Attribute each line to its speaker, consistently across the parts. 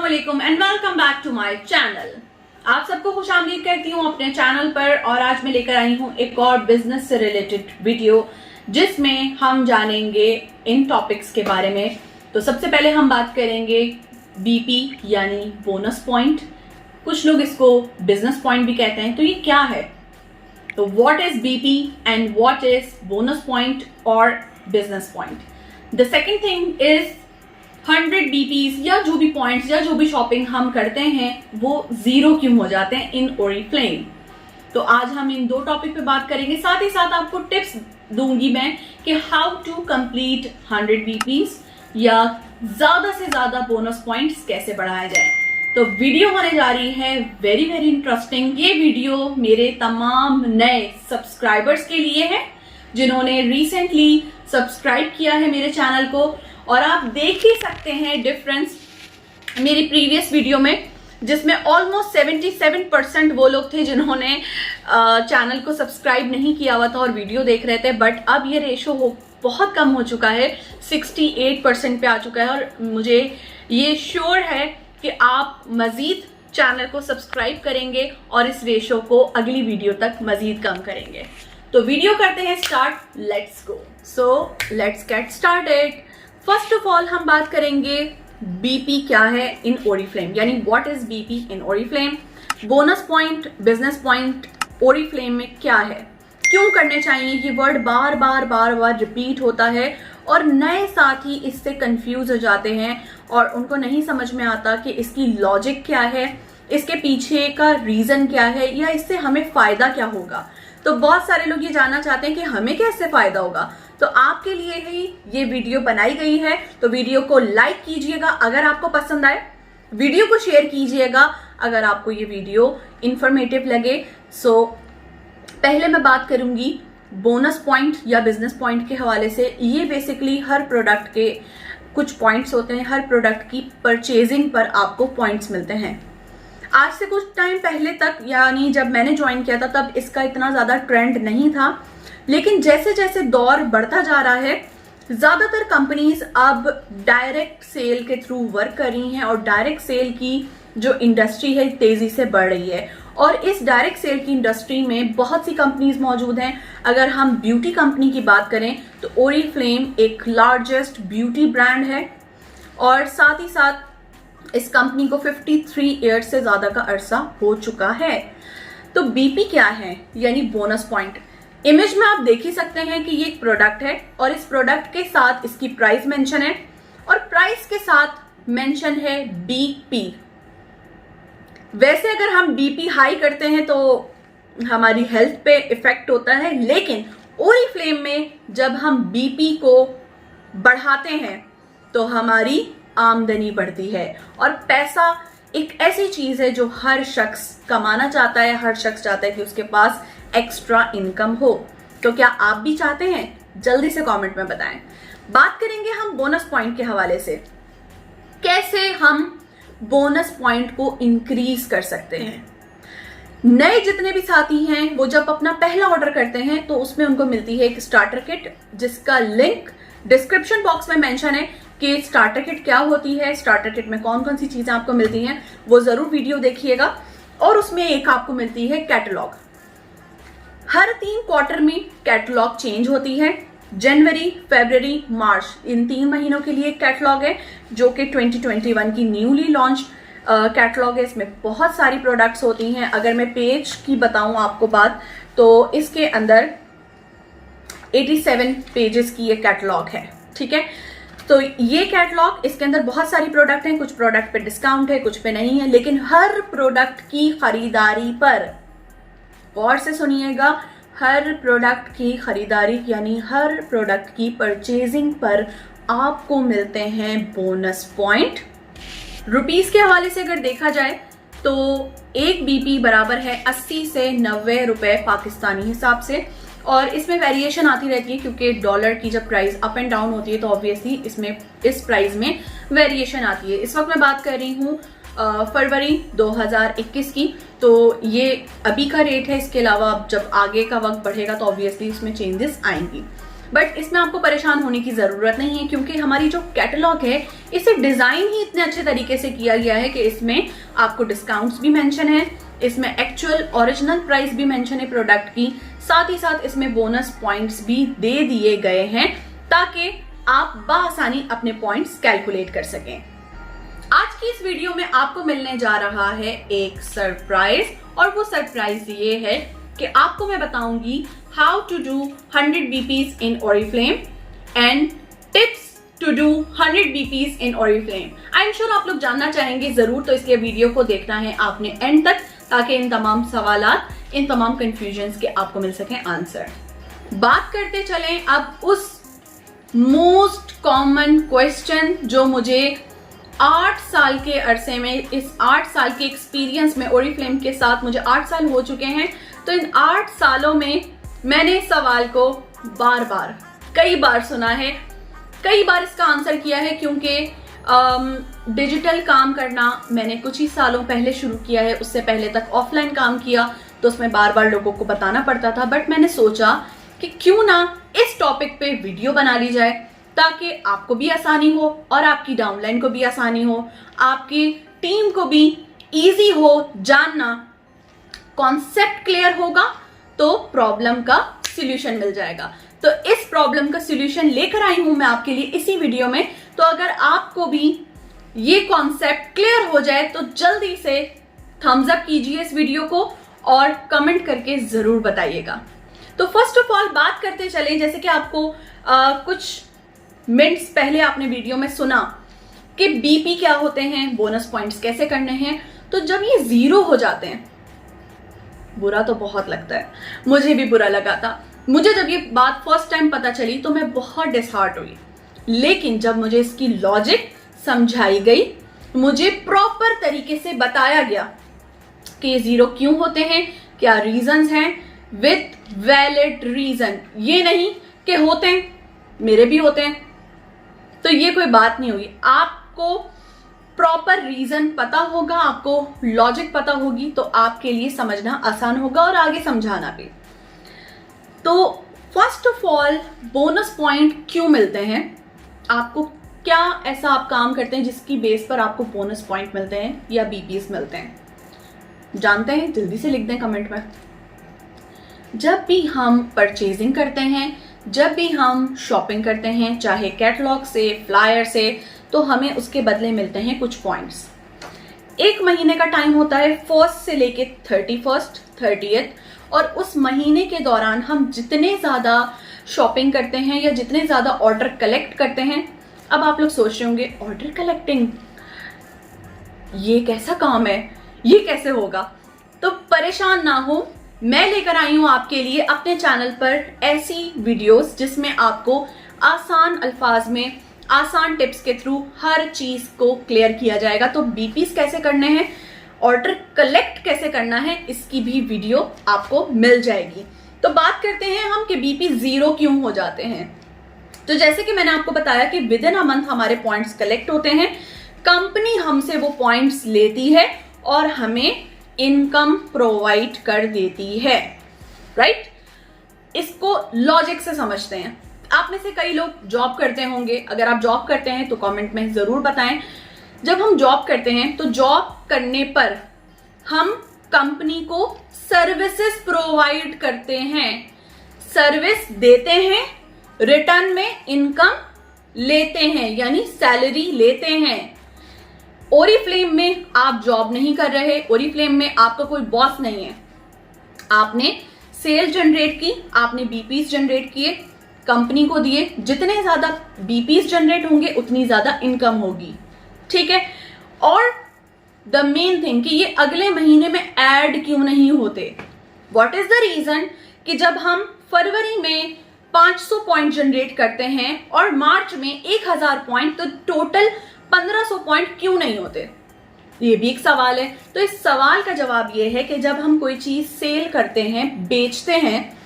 Speaker 1: अस्सलामुअलैकुम and welcome back to my channel. आप सबको खुशामदीद कहती हूँ अपने चैनल पर। और आज मैं लेकर आई हूँ एक और बिजनेस से रिलेटेड वीडियो जिसमें हम जानेंगे इन टॉपिक्स के बारे में। तो सबसे पहले हम बात करेंगे बीपी यानी बोनस पॉइंट। कुछ लोग इसको बिजनेस पॉइंट भी कहते हैं। तो ये क्या है? तो what is BP and what is bonus point और business point? The second thing is 100 BPs या जो भी पॉइंट्स या जो भी शॉपिंग हम करते हैं वो जीरो क्यों हो जाते हैं इन ओरिफ्लेम। तो आज हम इन दो टॉपिक पे बात करेंगे। साथ ही साथ आपको टिप्स दूंगी मैं कि हाउ टू कंप्लीट 100 बीपीज या ज्यादा से ज्यादा बोनस पॉइंट्स कैसे बढ़ाया जाए। तो वीडियो होने जा रही है वेरी वेरी इंटरेस्टिंग। ये वीडियो मेरे तमाम नए सब्सक्राइबर्स के लिए है जिन्होंने रिसेंटली सब्सक्राइब किया है मेरे चैनल को। और आप देख ही सकते हैं डिफरेंस मेरी प्रीवियस वीडियो में, जिसमें ऑलमोस्ट 77% वो लोग थे जिन्होंने चैनल को सब्सक्राइब नहीं किया हुआ था और वीडियो देख रहे थे। बट अब ये रेशो बहुत कम हो चुका है, 68% पे आ चुका है। और मुझे ये श्योर है कि आप मजीद चैनल को सब्सक्राइब करेंगे और इस रेशो को अगली वीडियो तक मजीद कम करेंगे। तो वीडियो करते हैं start, let's go. So let's get started. First of all हम बात करेंगे बीपी क्या है इन ओरिफ्लेम, यानी what is BP in Oriflame. Bonus point, business point Oriflame में क्या है, क्यों करने चाहिए। ये वर्ड बार बार रिपीट होता है और नए साथी इससे कंफ्यूज हो जाते हैं और उनको नहीं समझ में आता कि इसकी लॉजिक क्या है, इसके पीछे का रीजन क्या है या इससे हमें फायदा क्या होगा। तो बहुत सारे लोग ये जानना चाहते हैं कि हमें क्या इससे फायदा होगा। तो आपके लिए ही ये वीडियो बनाई गई है। तो वीडियो को लाइक कीजिएगा अगर आपको पसंद आए, वीडियो को शेयर कीजिएगा अगर आपको ये वीडियो इंफॉर्मेटिव लगे। सो पहले मैं बात करूंगी बोनस पॉइंट या बिजनेस पॉइंट के हवाले से। ये बेसिकली हर प्रोडक्ट के कुछ पॉइंट्स होते हैं, हर प्रोडक्ट की परचेजिंग पर आपको पॉइंट्स मिलते हैं। आज से कुछ टाइम पहले तक, यानी जब मैंने ज्वाइन किया था तब इसका इतना ज्यादा ट्रेंड नहीं था, लेकिन जैसे जैसे दौर बढ़ता जा रहा है ज्यादातर कंपनीज अब डायरेक्ट सेल के थ्रू वर्क कर रही हैं और डायरेक्ट सेल की जो इंडस्ट्री है तेजी से बढ़ रही है। और इस डायरेक्ट सेल की इंडस्ट्री में बहुत सी कंपनीज मौजूद हैं। अगर हम ब्यूटी कंपनी की बात करें तो ओरिफ्लेम एक लार्जेस्ट ब्यूटी ब्रांड है और साथ ही साथ इस कंपनी को 53 ईयर्स से ज्यादा का अरसा हो चुका है। तो बीपी क्या है, यानी बोनस पॉइंट। इमेज में आप देख ही सकते हैं कि ये एक प्रोडक्ट है और इस प्रोडक्ट के साथ इसकी प्राइस मेंशन है और प्राइस के साथ मेंशन है बीपी। वैसे अगर हम बीपी हाई करते हैं तो हमारी हेल्थ पे इफेक्ट होता है, लेकिन ओरिफ्लेम में जब हम बीपी को बढ़ाते हैं तो हमारी आमदनी बढ़ती है। और पैसा एक ऐसी चीज है जो हर शख्स कमाना चाहता है, हर शख्स चाहता है कि उसके पास एक्स्ट्रा इनकम हो। तो क्या आप भी चाहते हैं? जल्दी से कमेंट में बताएं। बात करेंगे हम बोनस पॉइंट के हवाले से, कैसे हम बोनस पॉइंट को इंक्रीज कर सकते हैं। नए जितने भी साथी हैं वो जब अपना पहला ऑर्डर करते हैं तो उसमें उनको मिलती है एक स्टार्टर किट, जिसका लिंक डिस्क्रिप्शन बॉक्स में मेंशन है कि स्टार्टर किट क्या होती है, स्टार्टर किट में कौन कौन सी चीजें आपको मिलती हैं। वो जरूर वीडियो देखिएगा। और उसमें एक आपको मिलती है कैटलॉग। हर 3 क्वार्टर में कैटलॉग चेंज होती है। जनवरी, फरवरी, मार्च, इन 3 महीनों के लिए कैटलॉग है जो कि 2021 की न्यूली लॉन्च कैटलॉग है। इसमें बहुत सारी प्रोडक्ट्स होती हैं। अगर मैं पेज की बताऊं आपको बात, तो इसके अंदर 87 पेजेस की ये कैटलॉग है। ठीक है, तो ये कैटलॉग, इसके अंदर बहुत सारी प्रोडक्ट हैं। कुछ प्रोडक्ट पे डिस्काउंट है, कुछ पे नहीं है, लेकिन हर प्रोडक्ट की खरीदारी पर, गौर से सुनिएगा, हर प्रोडक्ट की खरीदारी यानी हर प्रोडक्ट की परचेजिंग पर आपको मिलते हैं बोनस पॉइंट। रुपीस के हवाले से अगर देखा जाए तो एक बीपी बराबर है 80 से 90 रुपए पाकिस्तानी हिसाब से। और इसमें वेरिएशन आती रहती है क्योंकि डॉलर की जब प्राइस अप एंड डाउन होती है तो ऑब्वियसली इसमें इस प्राइस में वेरिएशन आती है। इस वक्त मैं बात कर रही हूँ फरवरी 2021 की, तो ये अभी का रेट है। इसके अलावा जब आगे का वक्त बढ़ेगा तो ऑब्वियसली इसमें चेंजेस आएंगी। बट इसमें आपको परेशान होने की जरूरत नहीं है, क्योंकि हमारी जो कैटलॉग है इसे डिजाइन ही इतने अच्छे तरीके से किया गया है कि इसमें आपको डिस्काउंट्स भी मेंशन है, इसमें एक्चुअल ओरिजिनल प्राइस भी मेंशन है प्रोडक्ट की, साथ ही साथ इसमें बोनस पॉइंट्स भी दे दिए गए हैं ताकि आप बआसानी अपने पॉइंट्स कैलकुलेट कर सकें। आज की इस वीडियो में आपको मिलने जा रहा है एक सरप्राइज, और वो सरप्राइज ये है कि आपको मैं बताऊंगी how to do 100 BPs in Oriflame and tips to do 100 BPs in Oriflame। I am sure आप लोग जानना चाहेंगे जरूर, तो इसलिए वीडियो को देखना है आपने एंड तक, ताकि इन तमाम सवालात, इन तमाम कंफ्यूजन्स के आपको मिल सकें आंसर। बात करते चलें अब उस मोस्ट कॉमन क्वेश्चन जो मुझे 8 साल के अरसे में, इस 8 साल के एक्सपीरियंस में, Oriflame के साथ मुझे 8 साल हो चुके हैं, तो इन 8 सालों में मैंने सवाल को बार बार कई बार सुना है, कई बार इसका आंसर किया है, क्योंकि डिजिटल काम करना मैंने कुछ ही सालों पहले शुरू किया है। उससे पहले तक ऑफलाइन काम किया, तो उसमें बार बार लोगों को बताना पड़ता था। बट मैंने सोचा कि क्यों ना इस टॉपिक पे वीडियो बना ली जाए, ताकि आपको भी आसानी हो और आपकी डाउनलाइन को भी आसानी हो, आपकी टीम को भी इजी हो जानना, कॉन्सेप्ट क्लियर होगा तो प्रॉब्लम का सॉल्यूशन मिल जाएगा। तो इस प्रॉब्लम का सॉल्यूशन लेकर आई हूं मैं आपके लिए इसी वीडियो में। तो अगर आपको भी ये कॉन्सेप्ट क्लियर हो जाए तो जल्दी से थम्स अप कीजिए इस वीडियो को और कमेंट करके जरूर बताइएगा। तो फर्स्ट ऑफ ऑल बात करते चलें, जैसे कि आपको कुछ मिनट्स पहले आपने वीडियो में सुना कि बीपी क्या होते हैं, बोनस पॉइंट्स कैसे करने हैं। तो जब ये 0 हो जाते हैं, बुरा तो बहुत लगता है, मुझे भी बुरा लगा था। मुझे जब ये बात फर्स्ट टाइम पता चली तो मैं बहुत डिसहार्ट हुई, लेकिन जब मुझे इसकी लॉजिक समझाई गई, मुझे प्रॉपर तरीके से बताया गया कि ये 0 क्यों होते हैं, क्या रीजंस हैं, विथ वैलिड रीजन। ये नहीं कि होते हैं, मेरे भी होते हैं, तो ये कोई बात नहीं होगी। आपको प्रॉपर रीजन पता होगा, आपको लॉजिक पता होगी, तो आपके लिए समझना आसान होगा और आगे समझाना भी। तो first of all bonus point क्यों मिलते हैं, आपको क्या ऐसा आप काम करते हैं जिसकी बेस पर आपको बोनस पॉइंट मिलते हैं या बीपीएस मिलते हैं, जानते हैं? जल्दी से लिख दें कमेंट में। जब भी हम परचेजिंग करते हैं, जब भी हम शॉपिंग करते हैं, चाहे कैटलॉग से, फ्लायर से, तो हमें उसके बदले मिलते हैं कुछ पॉइंट्स। 1 महीने का टाइम होता है, 1st से लेके 31st, 30th, और उस महीने के दौरान हम जितने ज़्यादा शॉपिंग करते हैं या जितने ज़्यादा ऑर्डर कलेक्ट करते हैं। अब आप लोग सोच रहे होंगे ऑर्डर कलेक्टिंग ये कैसा काम है, ये कैसे होगा? तो परेशान ना हो, मैं लेकर आई हूं आपके लिए अपने चैनल पर ऐसी वीडियोस जिसमें आपको आसान अल्फाज में, आसान टिप्स के थ्रू हर चीज को क्लियर किया जाएगा। तो बीपीस कैसे करने हैं, ऑर्डर कलेक्ट कैसे करना है, इसकी भी वीडियो आपको मिल जाएगी। तो बात करते हैं हम कि बीपी 0 क्यों हो जाते हैं। तो जैसे कि मैंने आपको बताया कि विद इन अ मंथ हमारे पॉइंट्स कलेक्ट होते हैं, कंपनी हमसे वो पॉइंट्स लेती है और हमें इनकम प्रोवाइड कर देती है, राइट? इसको लॉजिक से समझते हैं। आप में से कई लोग जॉब करते होंगे, अगर आप जॉब करते हैं तो कमेंट में जरूर बताएं। जब हम जॉब करते हैं तो जॉब करने पर हम कंपनी को सर्विसेज प्रोवाइड करते हैं, सर्विस देते हैं, रिटर्न में इनकम लेते हैं, यानी सैलरी लेते हैं। Oriflame में आप जॉब नहीं कर रहे, Oriflame में आपका कोई बॉस नहीं है, आपने सेल जनरेट की, आपने बीपीस जनरेट किए, कंपनी को दिए, जितने ज्यादा बीपीस जनरेट होंगे उतनी ज्यादा इनकम होगी, ठीक है? और द मेन थिंग कि ये अगले महीने में ऐड क्यों नहीं होते, व्हाट इज द रीजन कि जब हम फरवरी में 500 पॉइंट जनरेट करते हैं और मार्च में 1000 पॉइंट, तो टोटल 1500 पॉइंट क्यों नहीं होते? ये भी एक सवाल है। तो इस सवाल का जवाब ये है कि जब हम कोई चीज सेल करते हैं, बेचते हैं,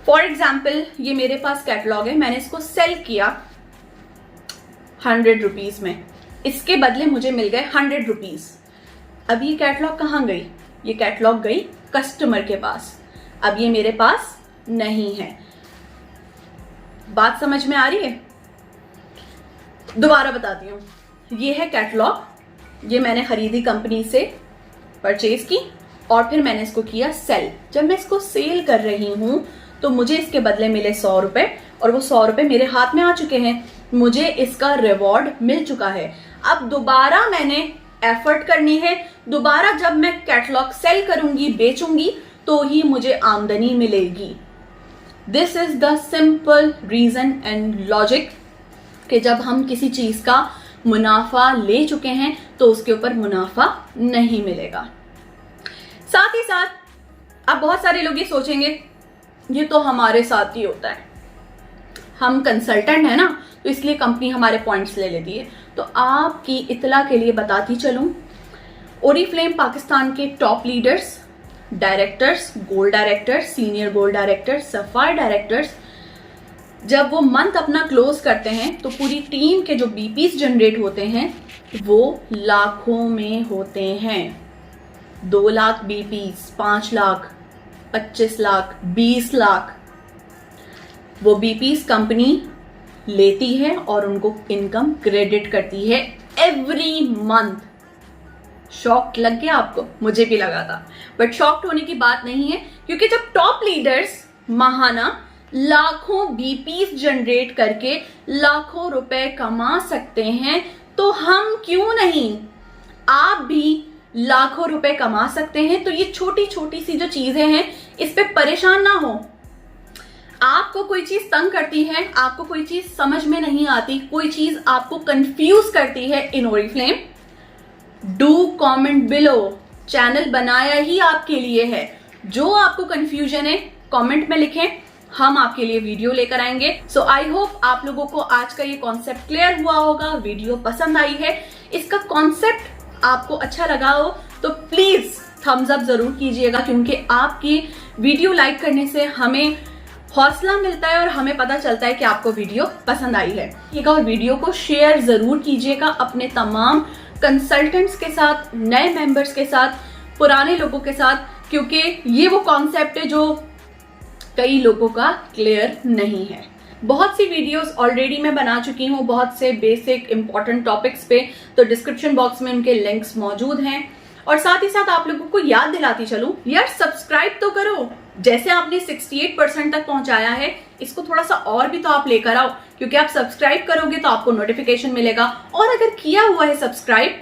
Speaker 1: फॉर एग्जाम्पल ये मेरे पास कैटलॉग है, मैंने इसको सेल किया 100 रुपीज में, इसके बदले मुझे मिल गए 100 रुपीज। अब ये कैटलॉग कहाँ गई? ये कैटलॉग गई कस्टमर के पास, अब ये मेरे पास नहीं है। बात समझ में आ रही है? दोबारा बताती हूँ। ये है कैटलॉग, ये मैंने खरीदी कंपनी से, परचेज की और फिर मैंने इसको किया सेल। जब मैं इसको सेल कर रही हूँ तो मुझे इसके बदले मिले 100 रुपए और वो 100 रुपए मेरे हाथ में आ चुके हैं, मुझे इसका रिवॉर्ड मिल चुका है। अब दोबारा मैंने एफर्ट करनी है, दोबारा जब मैं कैटलॉग सेल करूंगी, बेचूंगी, तो ही मुझे आमदनी मिलेगी। This is the simple reason and logic कि जब हम किसी चीज का मुनाफा ले चुके हैं तो उसके ऊपर मुनाफा नहीं मिलेगा। साथ ही साथ अब बहुत सारे लोग ये सोचेंगे ये तो हमारे साथ ही होता है, हम कंसल्टेंट है ना, तो इसलिए कंपनी हमारे पॉइंट्स ले लेती है। तो आपकी इतला के लिए बताती चलूं, ओरिफ्लेम पाकिस्तान के top leaders, directors, gold directors, senior gold directors, sapphire directors, जब वो मंथ अपना क्लोज करते हैं तो पूरी टीम के जो बीपीस जनरेट होते हैं वो लाखों में होते हैं। 2 लाख बीपीस, 5 लाख, 25 लाख, 20 लाख वो बीपीस कंपनी लेती है और उनको इनकम क्रेडिट करती है एवरी मंथ। शॉक लग गया आपको? मुझे भी लगा था, बट शॉक्ड होने की बात नहीं है, क्योंकि जब टॉप लीडर्स महाना लाखों बीपीस जनरेट करके लाखों रुपए कमा सकते हैं तो हम क्यों नहीं? आप भी लाखों रुपए कमा सकते हैं। तो ये छोटी छोटी सी जो चीजें हैं इस पे परेशान ना हो। आपको कोई चीज तंग करती है, आपको कोई चीज समझ में नहीं आती, कोई चीज आपको कंफ्यूज करती है in Oriflame, do comment below. Channel बनाया ही आपके लिए है। जो आपको कंफ्यूजन है कमेंट में लिखें, हम आपके लिए वीडियो लेकर आएंगे। सो आई होप आप लोगों को आज का ये कॉन्सेप्ट क्लियर हुआ होगा, वीडियो पसंद आई है, इसका कॉन्सेप्ट आपको अच्छा लगा हो तो प्लीज थम्स अप जरूर कीजिएगा, क्योंकि आपकी वीडियो लाइक करने से हमें हौसला मिलता है और हमें पता चलता है कि आपको वीडियो पसंद आई है। और वीडियो को शेयर जरूर कीजिएगा अपने तमाम कंसल्टेंट्स के साथ, नए मेंबर्स के साथ, पुराने लोगों के साथ, क्योंकि ये वो कॉन्सेप्ट है जो कई लोगों का क्लियर नहीं है। बहुत सी वीडियोस ऑलरेडी मैं बना चुकी हूँ बहुत से बेसिक इंपॉर्टेंट टॉपिक्स पे, तो डिस्क्रिप्शन बॉक्स में उनके लिंक्स मौजूद हैं। और साथ ही साथ आप लोगों को याद दिलाती चलूं, यार सब्सक्राइब तो करो। जैसे आपने 68% तक पहुंचाया है, इसको थोड़ा सा और भी तो आप लेकर आओ, क्योंकि आप सब्सक्राइब करोगे तो आपको नोटिफिकेशन मिलेगा। और अगर किया हुआ है सब्सक्राइब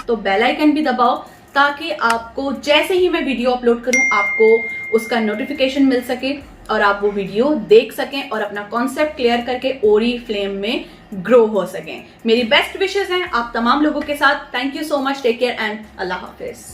Speaker 1: तो बेल आइकन भी दबाओ, ताकि आपको जैसे ही मैं वीडियो अपलोड करूं आपको उसका नोटिफिकेशन मिल सके और आप वो वीडियो देख सकें और अपना कॉन्सेप्ट क्लियर करके ओरिफ्लेम में ग्रो हो सकें। मेरी बेस्ट विशेस हैं आप तमाम लोगों के साथ। Thank you so much, take care and अल्लाह हाफिज।